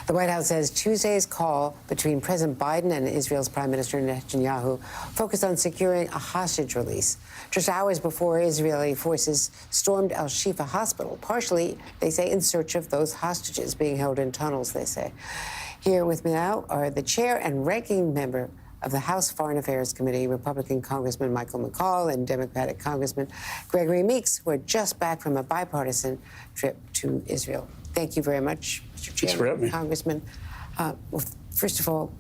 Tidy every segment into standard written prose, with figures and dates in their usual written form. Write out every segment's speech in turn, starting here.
The White House says Tuesday's call between President Biden and Israel's Prime Minister Netanyahu focused on securing a hostage release. Just hours before Israeli forces stormed Al-Shifa Hospital, partially, they say, in search of those hostages being held in tunnels, they say. Here with me now are the chair and ranking member of the House Foreign Affairs Committee, Republican Congressman McCaul, and Democratic Congressman Gregory Meeks, who are just back from a bipartisan trip to Israel. Thank you very much, Mr. Chairman, Congressman. Well, first of all,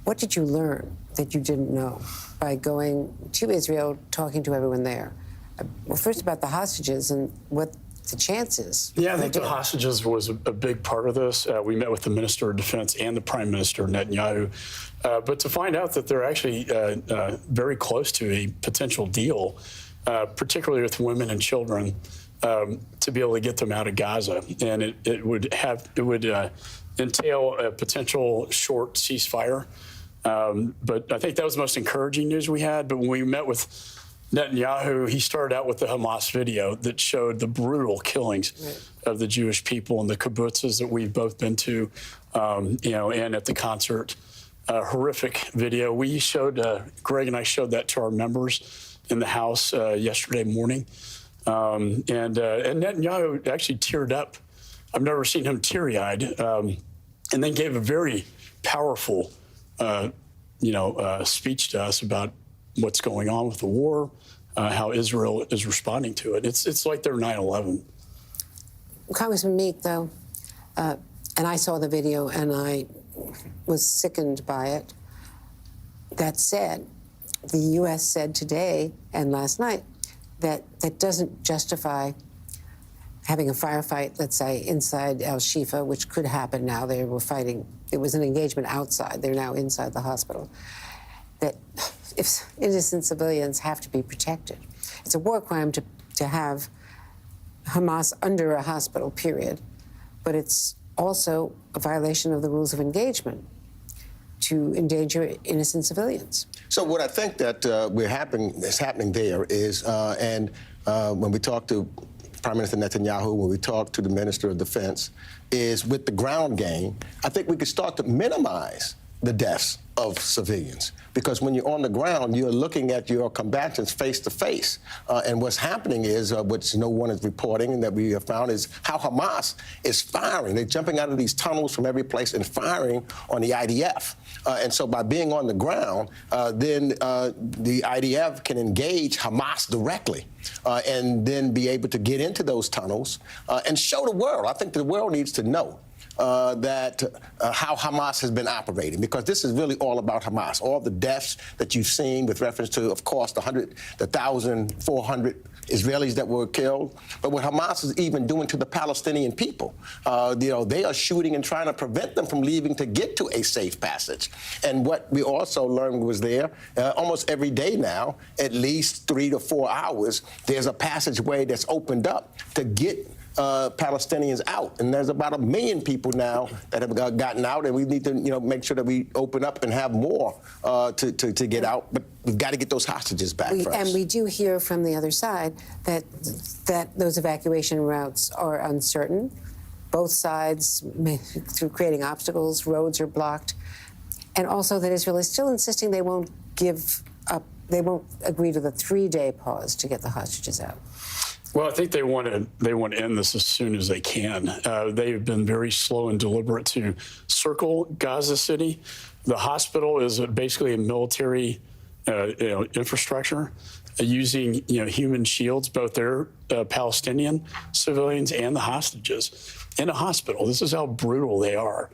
what did you learn that you didn't know by going to Israel, talking to everyone there? Well, first about the hostages and what the chances. Yeah, I think the hostages was a big part of this. We met with the Minister of Defense and the Prime Minister, Netanyahu. But to find out that they're actually very close to a potential deal, particularly with women and children, to be able to get them out of Gaza. And it would entail a potential short ceasefire. But I think that was the most encouraging news we had. But when we met with Netanyahu, he started out with the Hamas video that showed the brutal killings of the Jewish people in the kibbutzes that we've both been to, and at the concert. Horrific video. We showed, Greg and I showed that to our members in the House yesterday morning. And Netanyahu actually teared up. I've never seen him teary-eyed, and then gave a very powerful, speech to us about what's going on with the war, how Israel is responding to it. It's like they're 9/11. Congressman Meek, though, and I saw the video and I was sickened by it. That said, the U.S. said today and last night that that doesn't justify having a firefight, let's say, inside Al-Shifa, which could happen now. They were fighting. It was an engagement outside. They're now inside the hospital. That if innocent civilians have to be protected. It's a war crime to have Hamas under a hospital, period. But it's also a violation of the rules of engagement to endanger innocent civilians. So what I think that is happening there is, when we talk to Prime Minister Netanyahu, when we talk to the Minister of Defense, is with the ground game, I think we could start to minimize the deaths of civilians. Because when you're on the ground, you're looking at your combatants face to face. And what's happening is, which no one is reporting and that we have found, is how Hamas is firing. They're jumping out of these tunnels from every place and firing on the IDF. And so by being on the ground, then the IDF can engage Hamas directly and then be able to get into those tunnels and show the world. I think the world needs to know how Hamas has been operating, because this is really all about Hamas. All the deaths that you've seen with reference to, of course, the 1,400 Israelis that were killed, but what Hamas is even doing to the Palestinian people. They are shooting and trying to prevent them from leaving to get to a safe passage. And what we also learned was there, almost every day now, at least 3 to 4 hours, there's a passageway that's opened up to get Palestinians out, and there's about 1 million people now that have gotten out, and we need to, make sure that we open up and have more to get out. But we've got to get those hostages back first. And we do hear from the other side that those evacuation routes are uncertain. Both sides, through creating obstacles, roads are blocked, and also that Israel is still insisting they won't give up. They won't agree to the 3-day pause to get the hostages out. Well, I think they want to end this as soon as they can. They have been very slow and deliberate to circle Gaza City. The hospital is basically a military infrastructure using human shields, both their Palestinian civilians and the hostages in a hospital. This is how brutal they are,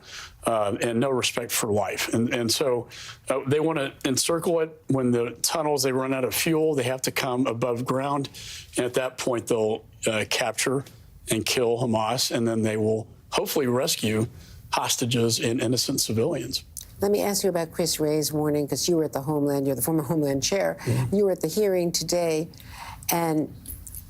and no respect for life. And so they want to encircle it. When the tunnels, they run out of fuel, they have to come above ground. And at that point, they'll capture and kill Hamas, and then they will hopefully rescue hostages and innocent civilians. Let me ask you about Chris Wray's warning, because you were at the Homeland, you're the former Homeland Chair. Mm-hmm. You were at the hearing today, and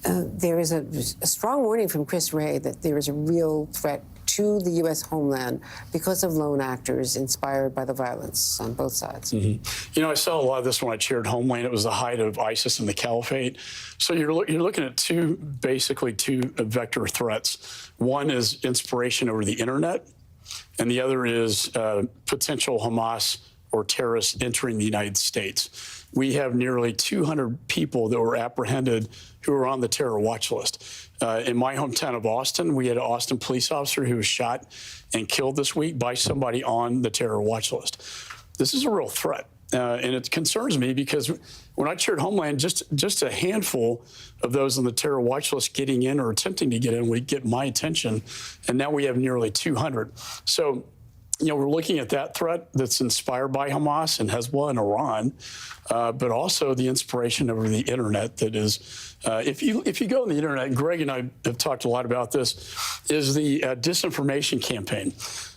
there is a strong warning from Chris Wray that there is a real threat to the U.S. homeland because of lone actors inspired by the violence on both sides. Mm-hmm. I saw a lot of this when I chaired Homeland. It was the height of ISIS and the Caliphate. So you're looking at basically two vector threats. One is inspiration over the internet, and the other is potential Hamas or terrorists entering the United States. We have nearly 200 people that were apprehended who are on the terror watch list. In my hometown of Austin, we had an Austin police officer who was shot and killed this week by somebody on the terror watch list. This is a real threat. And it concerns me because when I chaired Homeland, just a handful of those on the terror watch list getting in or attempting to get in would get my attention. And now we have nearly 200. So, we're looking at that threat that's inspired by Hamas and Hezbollah and Iran, but also the inspiration over the internet that is, if you go on the internet, and Greg and I have talked a lot about this, is the disinformation campaign.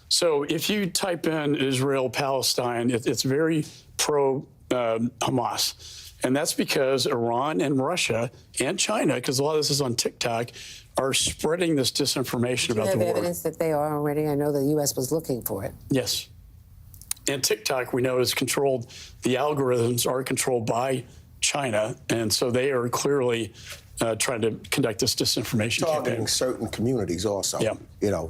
So if you type in Israel, Palestine, it's very pro-Hamas. And that's because Iran and Russia and China, because a lot of this is on TikTok, are spreading this disinformation about the war. Do you have evidence that they are already? I know the U.S. was looking for it. Yes. And TikTok, we know, is controlled, the algorithms are controlled by China, and so they are clearly trying to conduct this disinformation Targeting campaign. certain communities also, Yeah.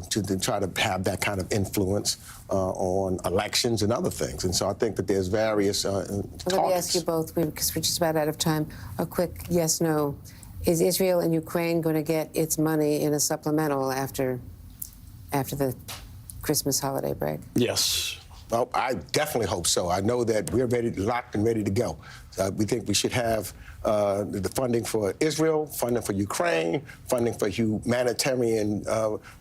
To try to have that kind of influence on elections and other things. And so I think that there's various Let me ask you both, because we're just about out of time, a quick yes, no. Is Israel and Ukraine going to get its money in a supplemental after the Christmas holiday break? Yes. Well, I definitely hope so. I know that we're locked and ready to go. We think we should have the funding for Israel, funding for Ukraine, funding for humanitarian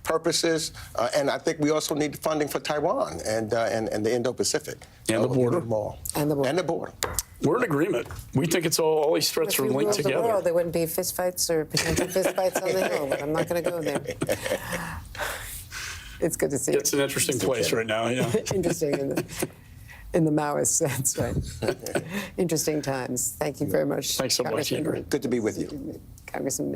purposes, and I think we also need funding for Taiwan and the Indo-Pacific. And the border. And the border. And the border. We're in agreement. We think it's all these threats are linked together. The world, there wouldn't be fistfights or potential fistfights on the Hill, but I'm not going to go there. It's good to see you. It's an interesting place right now, yeah. Interesting in the Maoist sense, right? Interesting times. Thank you very much. Thanks so much, Andrea. Good to be with you. Congressman Meeks.